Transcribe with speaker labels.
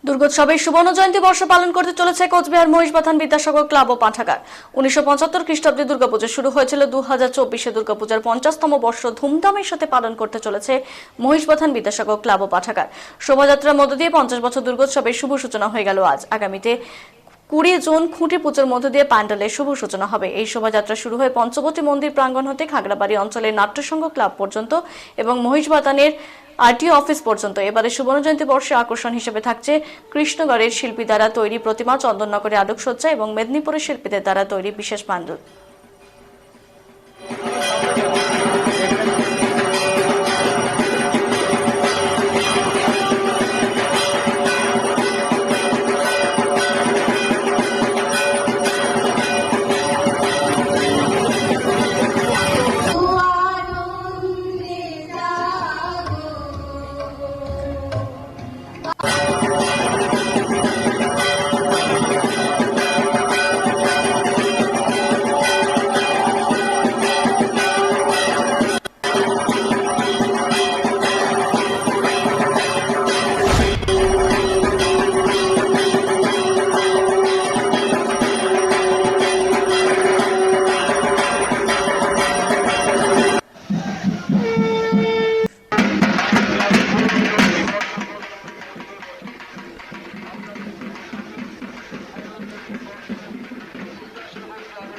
Speaker 1: দুর্গোৎসবের সুবর্ণ জয়ন্তী বর্ষ পালন করতে চলেছে কোচবিহার মহিষবাথান বিদ্যাসাগর ক্লাব ও পাঠাগার। 1975 খ্রিস্টাব্দে দুর্গাপুজো শুরু হয়েছিল। 2024-এ দুর্গাপূজার 50তম বর্ষ ধুমধামের সাথে পালন করতে চলেছে মহিষবাথান বিদ্যাসাগর ক্লাব ও পাঠাগার। শোভাযাত্রার মধ্য দিয়ে 50 বছর দুর্গোৎসবের শুভ সূচনা হয়ে গেল আজ। আগামীতে 20 জুন খুঁটি পুজোর মধ্য দিয়ে প্যান্ডেলের শুভ সূচনা হবে। এই শোভাযাত্রা শুরু হয়ে পঞ্চবটী মন্দির প্রাঙ্গণ হতে খাগড়াবাড়ি অঞ্চলের নাট্যসংঘ ক্লাব পর্যন্ত এবং মহিষবাথানের আরটিও অফিস পর্যন্ত। এবারে সুবর্ণ জয়ন্তী বর্ষে আকর্ষণ হিসেবে থাকছে কৃষ্ণগড়ের শিল্পী দ্বারা তৈরি প্রতিমা, চন্দননগরের আলোকসজ্জা এবং মেদিনীপুরের শিল্পীদের দ্বারা তৈরি বিশেষ প্যান্ডেল।